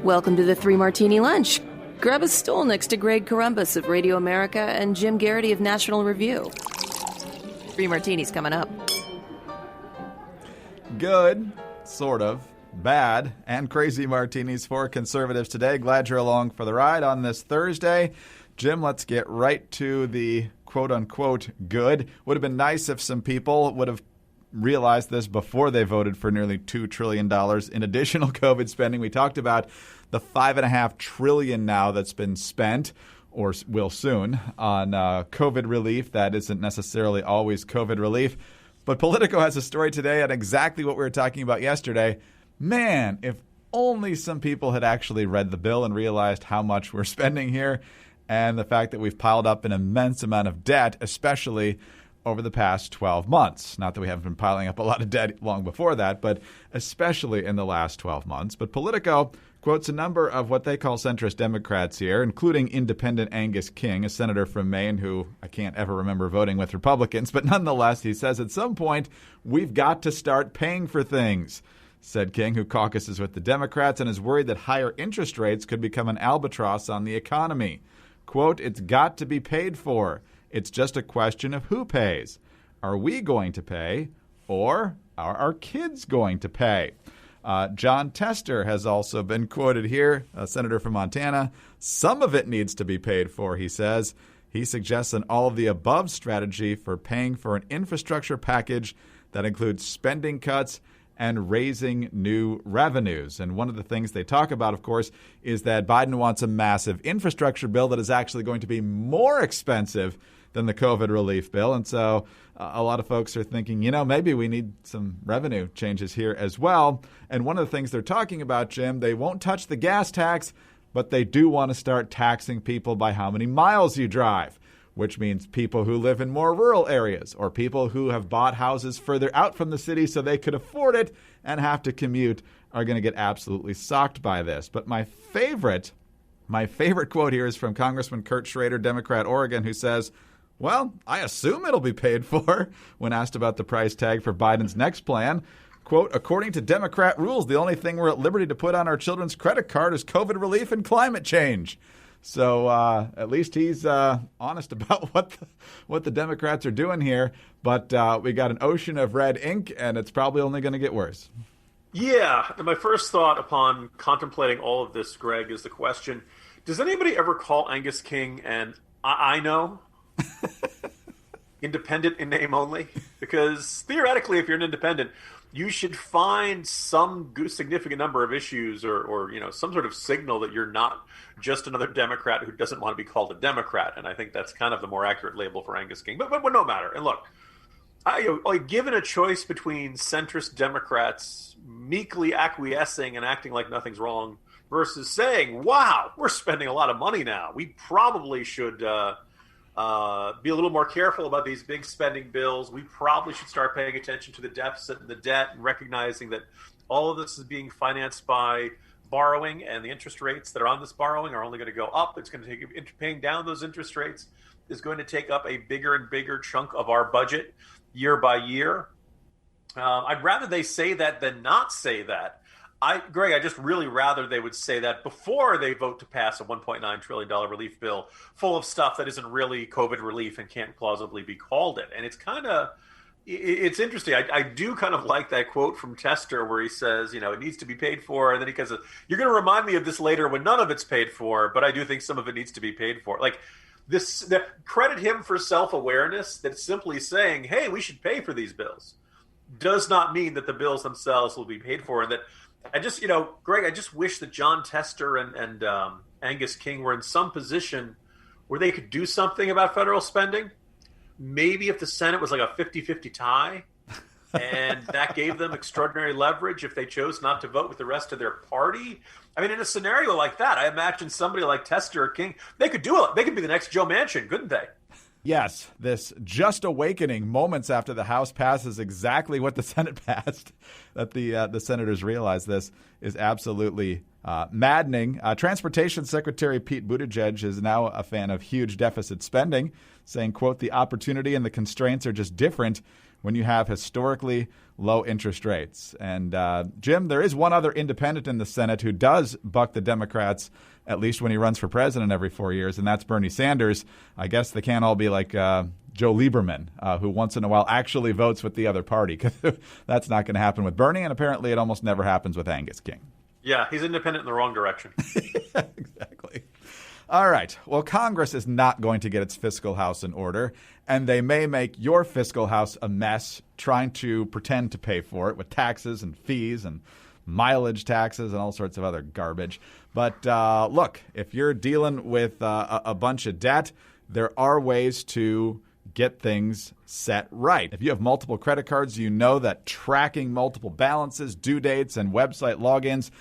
Welcome to the Three Martini Lunch. Grab a stool next to Greg Corombos of Radio America and Jim Garrity of National Review. Three martinis coming up. Good, sort of, bad, and crazy martinis for conservatives today. Glad you're along for the ride on this Thursday. Jim, let's get right to the quote-unquote good. Would have been nice if some people would have realized this before they voted for nearly $2 trillion in additional COVID spending. We talked about the $5.5 trillion now that's been spent, or will soon, on COVID relief. That isn't necessarily always COVID relief. But Politico has a story today on exactly what we were talking about yesterday. Man, if only some people had actually read the bill and realized how much we're spending here, and the fact that we've piled up an immense amount of debt, especially over the past 12 months. Not that we haven't been piling up a lot of debt long before that, but especially in the last 12 months. But Politico quotes a number of what they call centrist Democrats here, including independent Angus King, a senator from Maine who I can't ever remember voting with Republicans. But nonetheless, he says at some point, we've got to start paying for things, said King, who caucuses with the Democrats and is worried that higher interest rates could become an albatross on the economy. Quote, it's got to be paid for. It's just a question of who pays. Are we going to pay, or are our kids going to pay? John Tester has also been quoted here, a senator from Montana. Some of it needs to be paid for, he says. He suggests an all-of-the-above strategy for paying for an infrastructure package that includes spending cuts and raising new revenues. And one of the things they talk about, of course, is that Biden wants a massive infrastructure bill that is actually going to be more expensive than the COVID relief bill. And so a lot of folks are thinking, maybe we need some revenue changes here as well. And one of the things they're talking about, Jim, they won't touch the gas tax, but they do want to start taxing people by how many miles you drive, which means people who live in more rural areas or people who have bought houses further out from the city so they could afford it and have to commute are going to get absolutely socked by this. But my favorite quote here is from Congressman Kurt Schrader, Democrat, Oregon, who says, well, I assume it'll be paid for, when asked about the price tag for Biden's next plan. Quote, according to Democrat rules, the only thing we're at liberty to put on our children's credit card is COVID relief and climate change. So at least he's honest about what the Democrats are doing here. But we got an ocean of red ink, and it's probably only going to get worse. Yeah. And my first thought upon contemplating all of this, Greg, is the question, does anybody ever call Angus King an I know? Independent in name only? Because theoretically, if you're an independent, you should find some significant number of issues or some sort of signal that you're not just another Democrat who doesn't want to be called a Democrat. And I think that's kind of the more accurate label for Angus King. But no matter. And look, given a choice between centrist Democrats meekly acquiescing and acting like nothing's wrong versus saying, wow, we're spending a lot of money now, we probably should be a little more careful about these big spending bills. We probably should start paying attention to the deficit and the debt and recognizing that all of this is being financed by borrowing, and the interest rates that are on this borrowing are only going to go up. It's going to take paying down those interest rates is going to take up a bigger and bigger chunk of our budget year by year. I'd rather they say that than not say that. Greg, I just really rather they would say that before they vote to pass a $1.9 trillion relief bill full of stuff that isn't really COVID relief and can't plausibly be called it. And it's interesting. I do kind of like that quote from Tester where he says, it needs to be paid for. And then he goes, you're going to remind me of this later when none of it's paid for, but I do think some of it needs to be paid for. Like this, credit him for self-awareness that simply saying, hey, we should pay for these bills does not mean that the bills themselves will be paid for. And that I just, Greg, I just wish that John Tester and Angus King were in some position where they could do something about federal spending. Maybe if the Senate was like a 50-50 tie and that gave them extraordinary leverage if they chose not to vote with the rest of their party. I mean, in a scenario like that, I imagine somebody like Tester or King, they could do it. They could be the next Joe Manchin, couldn't they? Yes, this just awakening moments after the House passes exactly what the Senate passed, that the senators realize this is absolutely maddening. Transportation Secretary Pete Buttigieg is now a fan of huge deficit spending, saying, quote, the opportunity and the constraints are just different. when you have historically low interest rates. And, Jim, there is one other independent in the Senate who does buck the Democrats, at least when he runs for president every 4 years, and that's Bernie Sanders. I guess they can't all be like Joe Lieberman, who once in a while actually votes with the other party, because that's not going to happen with Bernie, and apparently it almost never happens with Angus King. Yeah, he's independent in the wrong direction. Exactly. All right. Well, Congress is not going to get its fiscal house in order, and they may make your fiscal house a mess trying to pretend to pay for it with taxes and fees and mileage taxes and all sorts of other garbage. But look, if you're dealing with a bunch of debt, there are ways to get things set right. If you have multiple credit cards, you know that tracking multiple balances, due dates, and website logins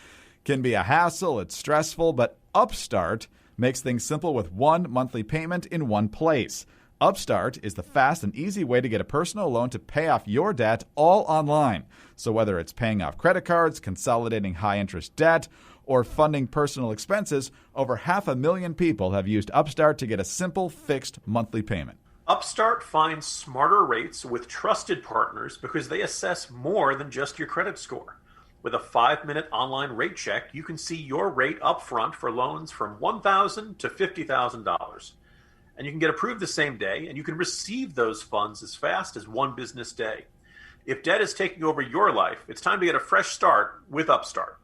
can be a hassle. It's stressful, but Upstart makes things simple with one monthly payment in one place. Upstart is the fast and easy way to get a personal loan to pay off your debt all online. So whether it's paying off credit cards, consolidating high-interest debt, or funding personal expenses, over 500,000 people have used Upstart to get a simple, fixed monthly payment. Upstart finds smarter rates with trusted partners because they assess more than just your credit score. With a 5-minute online rate check, you can see your rate upfront for loans from $1,000 to $50,000. And you can get approved the same day, and you can receive those funds as fast as one business day. If debt is taking over your life, it's time to get a fresh start with Upstart.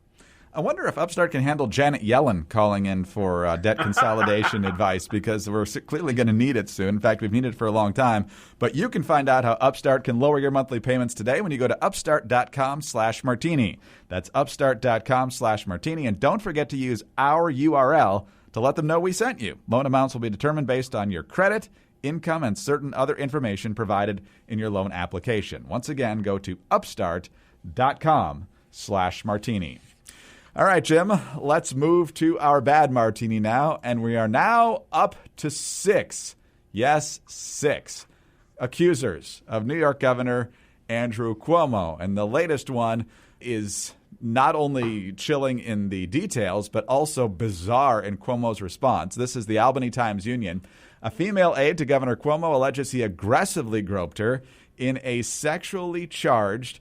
I wonder if Upstart can handle Janet Yellen calling in for debt consolidation advice, because we're clearly going to need it soon. In fact, we've needed it for a long time. But you can find out how Upstart can lower your monthly payments today when you go to upstart.com/martini. That's upstart.com/martini. And don't forget to use our URL to let them know we sent you. Loan amounts will be determined based on your credit, income, and certain other information provided in your loan application. Once again, go to upstart.com/martini. All right, Jim, let's move to our bad martini now. And we are now up to 6. Yes, 6 accusers of New York Governor Andrew Cuomo. And the latest one is not only chilling in the details, but also bizarre in Cuomo's response. This is the Albany Times-Union. A female aide to Governor Cuomo alleges he aggressively groped her in a sexually charged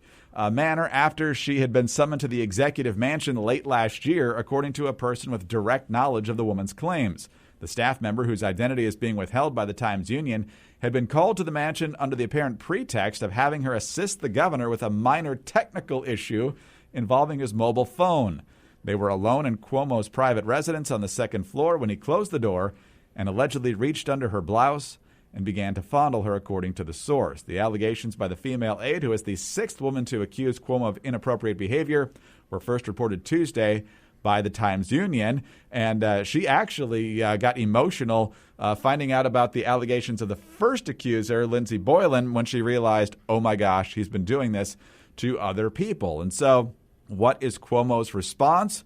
manner after she had been summoned to the executive mansion late last year, according to a person with direct knowledge of the woman's claims. The staff member, whose identity is being withheld by the Times-Union, had been called to the mansion under the apparent pretext of having her assist the governor with a minor technical issue involving his mobile phone. They were alone in Cuomo's private residence on the second floor when he closed the door and allegedly reached under her blouse and began to fondle her, according to the source. The allegations by the female aide, who is the 6th woman to accuse Cuomo of inappropriate behavior, were first reported Tuesday by the Times-Union. And she actually got emotional finding out about the allegations of the first accuser, Lindsey Boylan, when she realized, oh my gosh, he's been doing this to other people. And so what is Cuomo's response?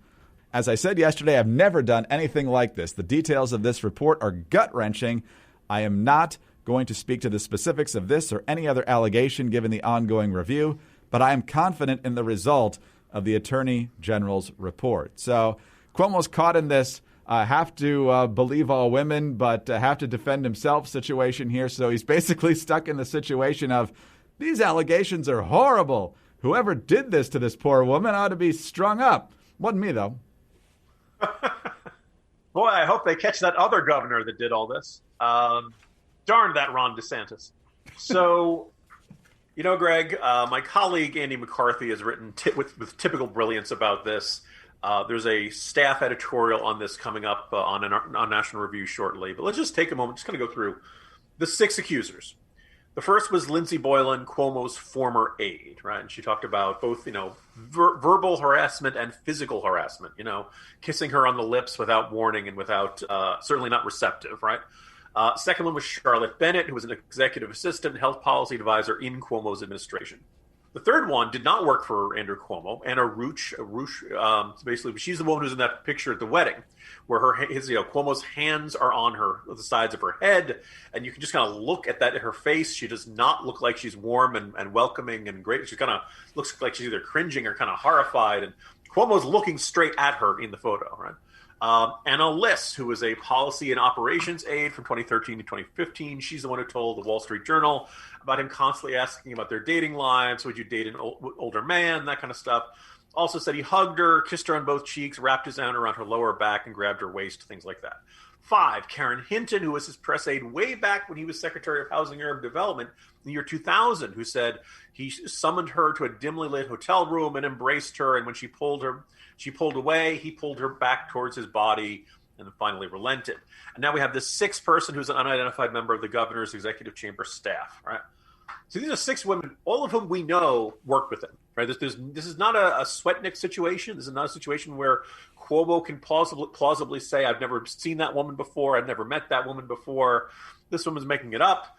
As I said yesterday, I've never done anything like this. The details of this report are gut-wrenching. I am not going to speak to the specifics of this or any other allegation given the ongoing review, but I am confident in the result of the Attorney General's report. So Cuomo's caught in this have to believe all women, but have to defend himself situation here. So he's basically stuck in the situation of these allegations are horrible. Whoever did this to this poor woman ought to be strung up. Wasn't me, though. Boy, I hope they catch that other governor that did all this. Darn that Ron DeSantis. So, Greg, my colleague Andy McCarthy has written with typical brilliance about this. There's a staff editorial on this coming up on National Review shortly. But let's just take a moment, just kind of go through the 6 accusers. The first was Lindsey Boylan, Cuomo's former aide, right? And she talked about both, verbal harassment and physical harassment, kissing her on the lips without warning and without, certainly not receptive, right? Second one was Charlotte Bennett, who was an executive assistant, health policy advisor in Cuomo's administration. The third one did not work for Andrew Cuomo. Anna Ruch, basically, she's the woman who's in that picture at the wedding, where Cuomo's hands are on the sides of her head, and you can just kind of look at that in her face. She does not look like she's warm and welcoming and great. She kind of looks like she's either cringing or kind of horrified, and Cuomo's looking straight at her in the photo, right? Anna Liss, who was a policy and operations aide from 2013 to 2015. She's the one who told the Wall Street Journal about him constantly asking about their dating lives. Would you date an older man? That kind of stuff. Also said he hugged her, kissed her on both cheeks, wrapped his arm around her lower back, and grabbed her waist, things like that. 5, Karen Hinton, who was his press aide way back when he was Secretary of Housing and Urban Development in the year 2000, who said he summoned her to a dimly lit hotel room and embraced her, and when she pulled away, he pulled her back towards his body and then finally relented. And now we have this 6th person who's an unidentified member of the governor's executive chamber staff, right? So these are 6 women, all of whom we know worked with him, right? This is not a Sweatnik situation. This is not a situation where Cuomo can plausibly say, I've never seen that woman before. I've never met that woman before. This woman's making it up.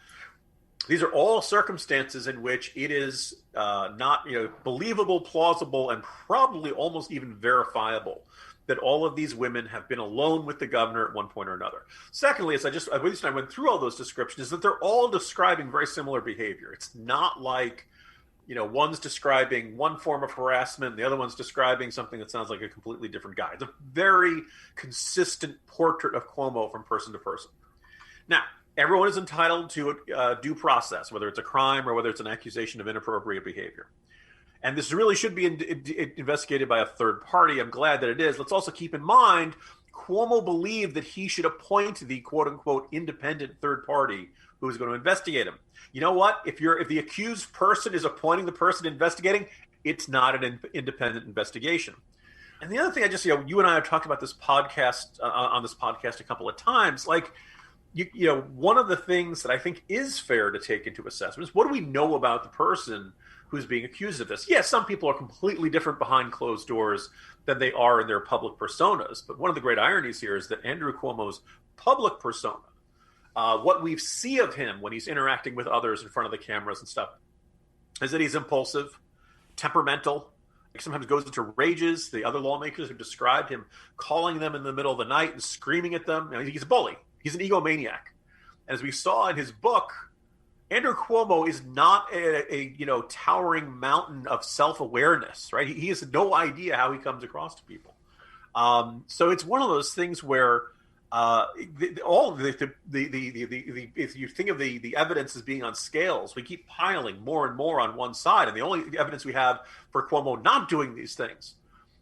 These are all circumstances in which it is not believable, plausible, and probably almost even verifiable that all of these women have been alone with the governor at one point or another. Secondly, as I went through all those descriptions, is that they're all describing very similar behavior. It's not like, one's describing one form of harassment, the other one's describing something that sounds like a completely different guy. It's a very consistent portrait of Cuomo from person to person. Now, everyone is entitled to due process, whether it's a crime or whether it's an accusation of inappropriate behavior. And this really should be investigated by a third party. I'm glad that it is. Let's also keep in mind, Cuomo believed that he should appoint the quote-unquote independent third party who is going to investigate him. You know what? If the accused person is appointing the person investigating, it's not an independent investigation. And the other thing, you and I have talked about this podcast on this podcast a couple of times. Like, one of the things that I think is fair to take into assessment is, what do we know about the person who's being accused of this? Yes, some people are completely different behind closed doors than they are in their public personas. But one of the great ironies here is that Andrew Cuomo's public persona, what we see of him when he's interacting with others in front of the cameras and stuff, is that he's impulsive, temperamental, sometimes goes into rages. The other lawmakers have described him calling them in the middle of the night and screaming at them. He's a bully. He's an egomaniac. As we saw in his book, Andrew Cuomo is not a towering mountain of self-awareness, right? He has no idea how he comes across to people. So it's one of those things where if you think of the evidence as being on scales, we keep piling more and more on one side, and the only evidence we have for Cuomo not doing these things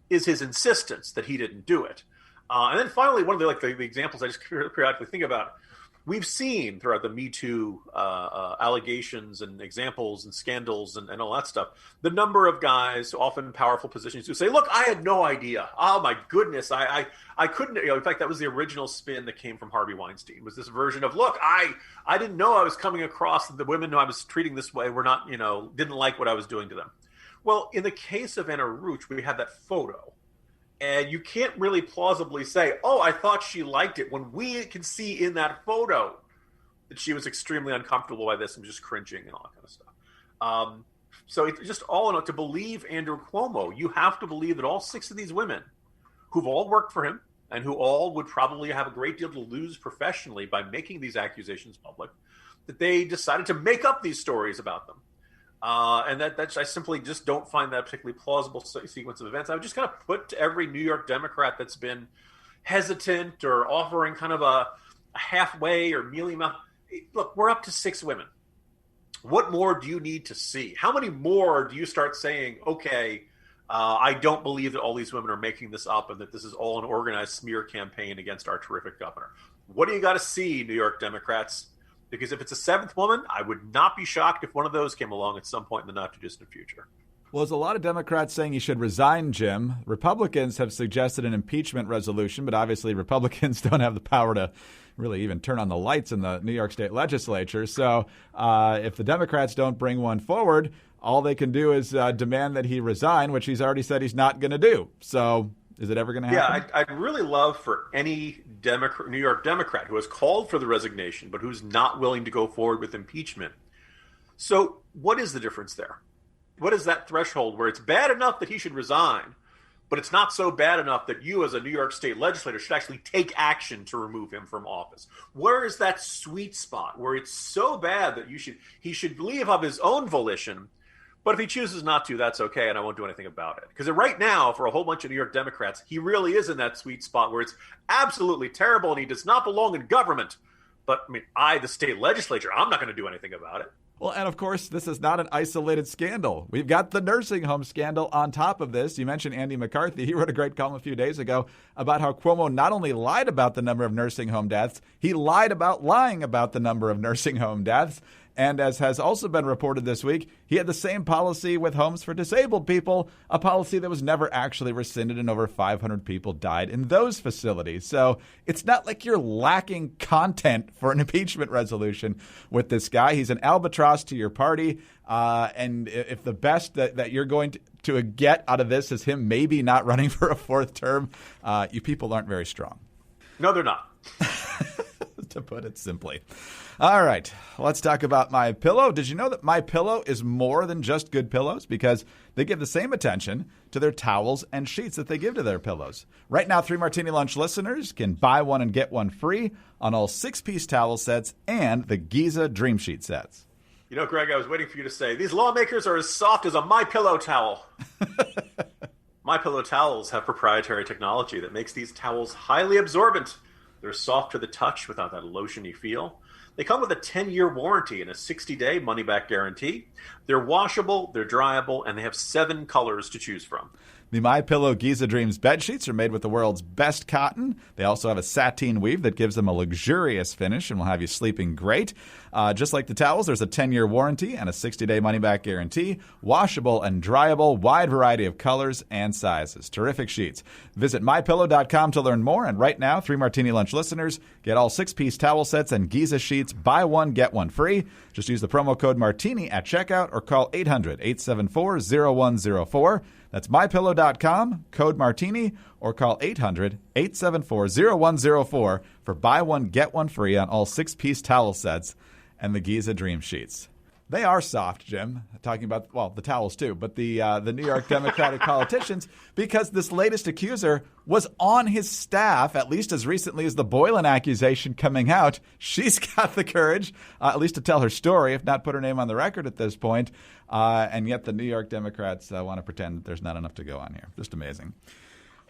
is his insistence that he didn't do it. And then finally, one of the examples I just periodically think about, we've seen throughout the Me Too allegations and examples and scandals and all that stuff, the number of guys, often in powerful positions, who say, look, I had no idea. Oh, my goodness. I couldn't. In fact, that was the original spin that came from Harvey Weinstein, was this version of, look, I didn't know I was coming across the women who I was treating this way were not, didn't like what I was doing to them. Well, in the case of Anna Ruch, we have that photo. And you can't really plausibly say, oh, I thought she liked it, when we can see in that photo that she was extremely uncomfortable by this and just cringing and all that kind of stuff. So it's just all in all, to believe Andrew Cuomo, you have to believe that all 6 of these women, who've all worked for him and who all would probably have a great deal to lose professionally by making these accusations public, that they decided to make up these stories about them. And that I simply just don't find that a particularly plausible sequence of events. I would just kind of put to every New York Democrat that's been hesitant or offering kind of a halfway or mealy-mouth, look, we're up to 6 women. What more do you need to see? How many more do you start saying, okay, I don't believe that all these women are making this up and that this is all an organized smear campaign against our terrific governor? What do you got to see, New York Democrats? Because if it's a 7th woman, I would not be shocked if one of those came along at some point in the not-too-distant future. Well, there's a lot of Democrats saying he should resign, Jim. Republicans have suggested an impeachment resolution, but obviously Republicans don't have the power to really even turn on the lights in the New York State legislature. So if the Democrats don't bring one forward, all they can do is demand that he resign, which he's already said he's not going to do. So is it ever going to happen? Yeah, I'd really love for any New York Democrat who has called for the resignation but who's not willing to go forward with impeachment. So what is the difference there? What is that threshold where it's bad enough that he should resign, but it's not so bad enough that you as a New York State legislator should actually take action to remove him from office? Where is that sweet spot where it's so bad that he should leave of his own volition, But if he chooses not to, that's okay, and I won't do anything about it. Because right now, for a whole bunch of New York Democrats, he really is in that sweet spot where it's absolutely terrible and he does not belong in government. But, I mean, the state legislature, I'm not going to do anything about it. Well, and of course, this is not an isolated scandal. We've got the nursing home scandal on top of this. You mentioned Andy McCarthy. He wrote a great column a few days ago about how Cuomo not only lied about the number of nursing home deaths, he lied about lying about the number of nursing home deaths. And as has also been reported this week, he had the same policy with homes for disabled people, a policy that was never actually rescinded, and over 500 people died in those facilities. So it's not like you're lacking content for an impeachment resolution with this guy. He's an albatross to your party. And if the best that you're going to get out of this is him maybe not running for a fourth term, you people aren't very strong. No, they're not. To put it simply. All right, let's talk about My Pillow. Did you know that My Pillow is more than just good pillows? Because they give the same attention to their towels and sheets that they give to their pillows. Right now, 3 Martini Lunch listeners can buy one and get one free on all 6-piece towel sets and the Giza Dream Sheet sets. You know, Greg, I was waiting for you to say, these lawmakers are as soft as a My Pillow towel. My Pillow towels have proprietary technology that makes these towels highly absorbent. They're soft to the touch without that lotiony feel. They come with a 10-year warranty and a 60-day money-back guarantee. They're washable, they're dryable, and they have 7 colors to choose from. The My Pillow Giza Dreams bed sheets are made with the world's best cotton. They also have a sateen weave that gives them a luxurious finish and will have you sleeping great. Just like the towels, there's a 10-year warranty and a 60-day money-back guarantee. Washable and dryable, wide variety of colors and sizes. Terrific sheets. Visit MyPillow.com to learn more. And right now, 3 Martini Lunch listeners get all 6-piece towel sets and Giza sheets. Buy one, get one free. Just use the promo code MARTINI at checkout or call 800-874-0104. That's MyPillow.com, code MARTINI, or call 800-874-0104 for buy one, get one free on all 6-piece towel sets and the Giza Dream Sheets. They are soft, Jim. Talking about, well, the towels too, but the New York Democratic politicians, because this latest accuser was on his staff, at least as recently as the Boylan accusation coming out. She's got the courage, at least to tell her story, if not put her name on the record at this point. And yet the New York Democrats want to pretend that there's not enough to go on here. Just amazing.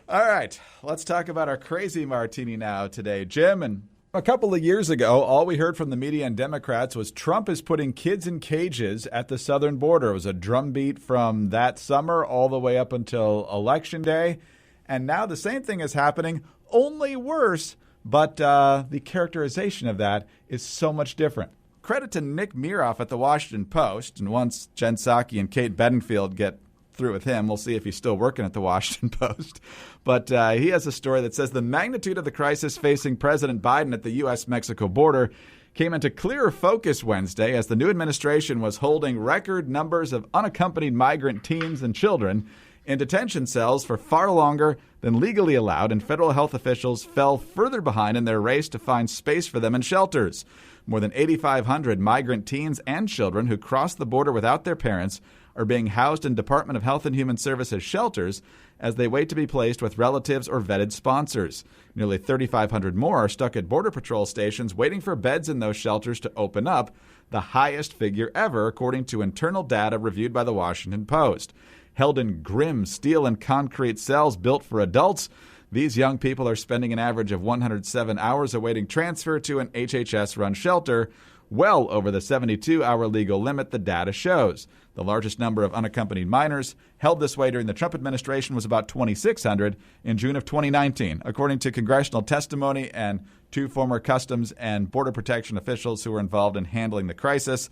All right, let's talk about our crazy martini now today, Jim. And a couple of years ago, all we heard from the media and Democrats was Trump is putting kids in cages at the southern border. It was a drumbeat from that summer all the way up until Election Day. And now the same thing is happening, only worse, but the characterization of that is so much different. Credit to Nick Miroff at the Washington Post. And once Jen Psaki and Kate Bedingfield get through with him, we'll see if he's still working at the Washington Post. But he has a story that says the magnitude of the crisis facing President Biden at the U.S.-Mexico border came into clearer focus Wednesday as the new administration was holding record numbers of unaccompanied migrant teens and children in detention cells for far longer than legally allowed, and federal health officials fell further behind in their race to find space for them in shelters. More than 8,500 migrant teens and children who crossed the border without their parents are being housed in Department of Health and Human Services shelters as they wait to be placed with relatives or vetted sponsors. Nearly 3,500 more are stuck at Border Patrol stations waiting for beds in those shelters to open up, the highest figure ever, according to internal data reviewed by the Washington Post. Held in grim steel and concrete cells built for adults, these young people are spending an average of 107 hours awaiting transfer to an HHS-run shelter, well over the 72-hour legal limit the data shows. The largest number of unaccompanied minors held this way during the Trump administration was about 2,600 in June of 2019, according to congressional testimony and 2 former Customs and Border Protection officials who were involved in handling the crisis.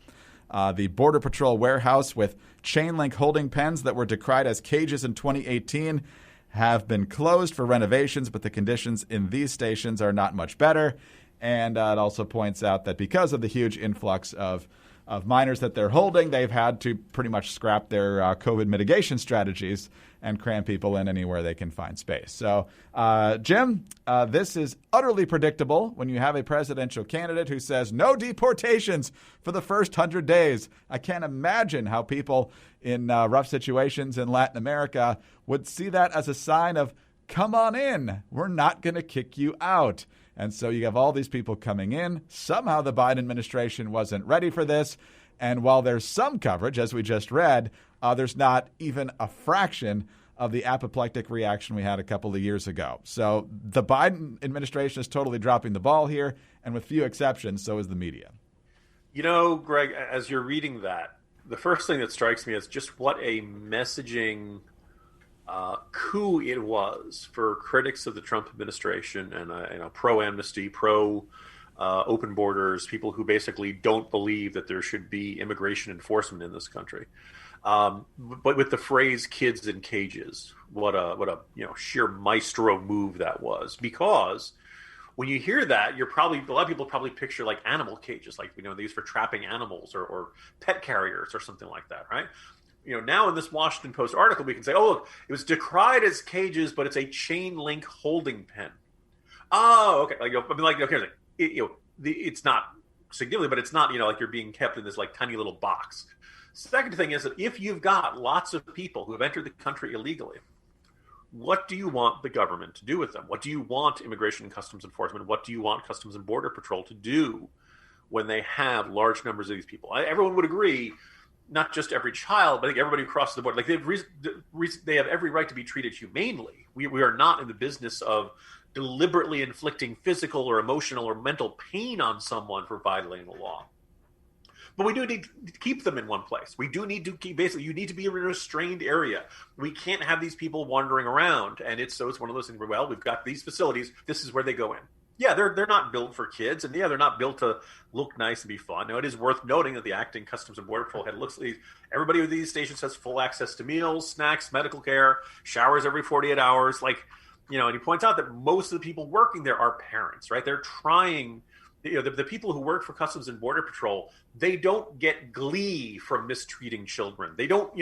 The Border Patrol warehouse with chain-link holding pens that were decried as cages in 2018 have been closed for renovations, but the conditions in these stations are not much better. And it also points out that because of the huge influx of minors that they're holding, they've had to pretty much scrap their COVID mitigation strategies and cram people in anywhere they can find space. So, Jim, this is utterly predictable when you have a presidential candidate who says no deportations for the first 100 days. I can't imagine how people in rough situations in Latin America would see that as a sign of, come on in, we're not going to kick you out. And so you have all these people coming in. Somehow the Biden administration wasn't ready for this. And while there's some coverage, as we just read, there's not even a fraction of the apoplectic reaction we had a couple of years ago. So the Biden administration is totally dropping the ball here, and with few exceptions, so is the media. You know, Greg, as you're reading that, the first thing that strikes me is just what a messaging coup it was for critics of the Trump administration and pro-amnesty, pro-open borders, people who basically don't believe that there should be immigration enforcement in this country. But with the phrase "kids in cages," what a sheer maestro move that was. Because when you hear that, a lot of people probably picture like animal cages, like these for trapping animals or pet carriers or something like that, right? Now in this Washington Post article, we can say, oh, look, it was decried as cages, but it's a chain link holding pen. Oh, okay. It's not significant, but it's not like you're being kept in this like tiny little box. Second thing is that if you've got lots of people who have entered the country illegally, what do you want the government to do with them? What do you want Immigration and Customs Enforcement? What do you want Customs and Border Patrol to do when they have large numbers of these people? Everyone would agree, not just every child, but I think everybody across the board, like they have every right to be treated humanely. We are not in the business of deliberately inflicting physical or emotional or mental pain on someone for violating the law. But we do need to keep them in one place. We do need to you need to be in a restrained area. We can't have these people wandering around. And it's one of those things where, well, we've got these facilities. This is where they go in. Yeah, they're not built for kids. And yeah, they're not built to look nice and be fun. Now, it is worth noting that the acting Customs and Border Patrol head looks at everybody with these stations has full access to meals, snacks, medical care, showers every 48 hours. And he points out that most of the people working there are parents, right? They're trying. The people who work for Customs and Border Patrol, they don't get glee from mistreating children. They don't,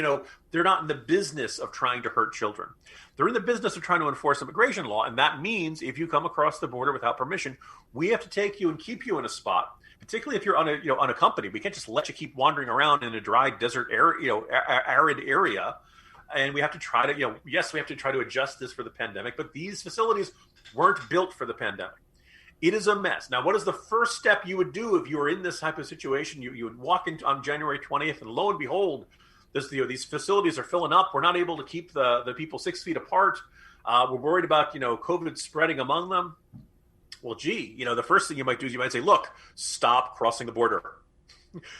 they're not in the business of trying to hurt children. They're in the business of trying to enforce immigration law. And that means if you come across the border without permission, we have to take you and keep you in a spot, particularly if you're unaccompanied. We can't just let you keep wandering around in a dry desert area, arid area. And we have to try to, yes, we have to try to adjust this for the pandemic, but these facilities weren't built for the pandemic. It is a mess. Now, what is the first step you would do if you were in this type of situation? You would walk in on January 20th, and lo and behold, these facilities are filling up. We're not able to keep the people 6 feet apart. We're worried about COVID spreading among them. Well, the first thing you might do is you might say, look, stop crossing the border.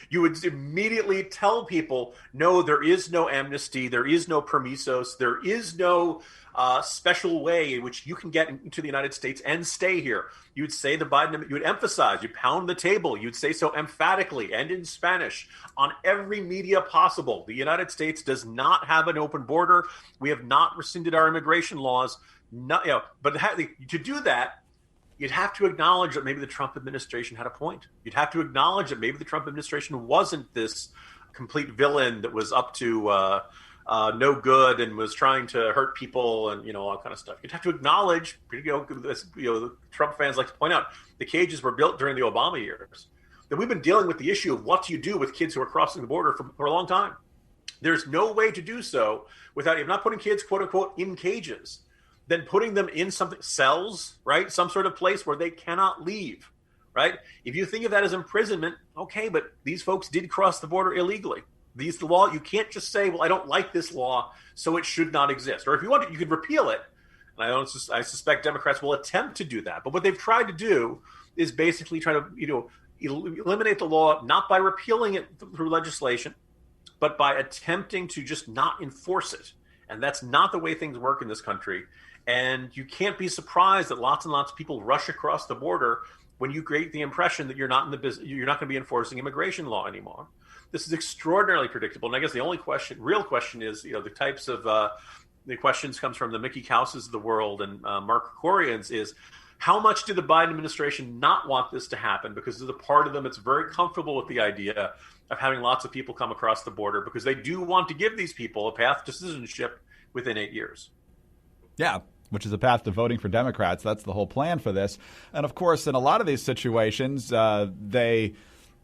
You would immediately tell people, no, there is no amnesty. There is no permisos. There is no special way in which you can get into the United States and stay here. You would say you would emphasize, you'd pound the table. You'd say so emphatically and in Spanish on every media possible. The United States does not have an open border. We have not rescinded our immigration laws. But to do that, you'd have to acknowledge that maybe the Trump administration had a point. You'd have to acknowledge that maybe the Trump administration wasn't this complete villain that was up to no good and was trying to hurt people and all that kind of stuff. You'd have to acknowledge, the Trump fans like to point out, the cages were built during the Obama years. That we've been dealing with the issue of what do you do with kids who are crossing the border for a long time. There's no way to do so without, if not putting kids, quote unquote, in cages, then putting them in cells, right? Some sort of place where they cannot leave, right? If you think of that as imprisonment, okay, but these folks did cross the border illegally. The law, you can't just say, well, I don't like this law, so it should not exist. Or if you want to, you could repeal it. And I suspect Democrats will attempt to do that. But what they've tried to do is basically try to, eliminate the law, not by repealing it through legislation, but by attempting to just not enforce it. And that's not the way things work in this country. And you can't be surprised that lots and lots of people rush across the border when you create the impression that you're not in the business, you're not going to be enforcing immigration law anymore. This is extraordinarily predictable. And I guess the only real question is, the types of the questions comes from the Mickey Kauses of the world and Mark Krikorian's is, how much did the Biden administration not want this to happen? Because there's a part of them that's very comfortable with the idea of having lots of people come across the border because they do want to give these people a path to citizenship within 8 years. Yeah, which is a path to voting for Democrats. That's the whole plan for this. And, of course, in a lot of these situations, they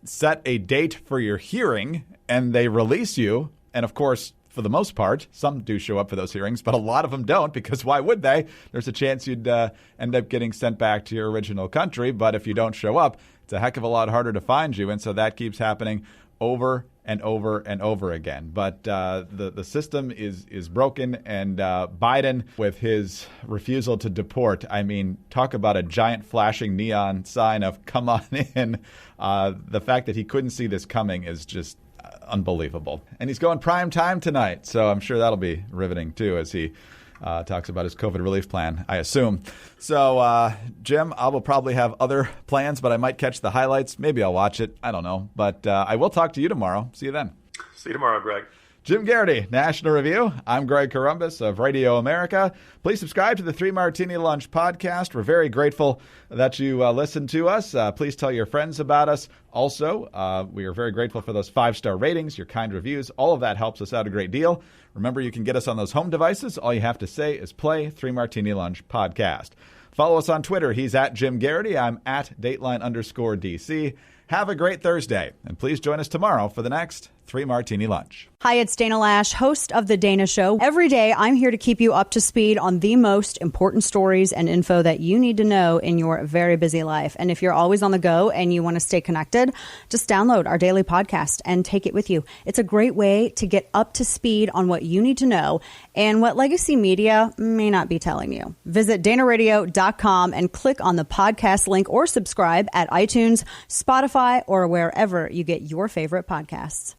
set a date for your hearing and they release you. And, of course, for the most part, some do show up for those hearings, but a lot of them don't because why would they? There's a chance you'd end up getting sent back to your original country. But if you don't show up, it's a heck of a lot harder to find you. And so that keeps happening over and over and over again. But the system is broken, and Biden, with his refusal to deport, I mean, talk about a giant flashing neon sign of come on in. The fact that he couldn't see this coming is just unbelievable. And he's going prime time tonight, so I'm sure that'll be riveting too, as he talks about his COVID relief plan, I assume. So, Jim, I will probably have other plans, but I might catch the highlights. Maybe I'll watch it. I don't know. But I will talk to you tomorrow. See you then. See you tomorrow, Greg. Jim Garrity, National Review. I'm Greg Corombos of Radio America. Please subscribe to the 3 Martini Lunch podcast. We're very grateful that you listen to us. Please tell your friends about us. Also, we are very grateful for those 5-star ratings, your kind reviews. All of that helps us out a great deal. Remember, you can get us on those home devices. All you have to say is play 3 Martini Lunch podcast. Follow us on Twitter. He's at Jim Garrity. I'm at Dateline_DC. Have a great Thursday, and please join us tomorrow for the next 3 Martini Lunch. Hi, it's Dana Lash, host of The Dana Show. Every day, I'm here to keep you up to speed on the most important stories and info that you need to know in your very busy life. And if you're always on the go and you want to stay connected, just download our daily podcast and take it with you. It's a great way to get up to speed on what you need to know and what legacy media may not be telling you. Visit danaradio.com and click on the podcast link or subscribe at iTunes, Spotify, or wherever you get your favorite podcasts.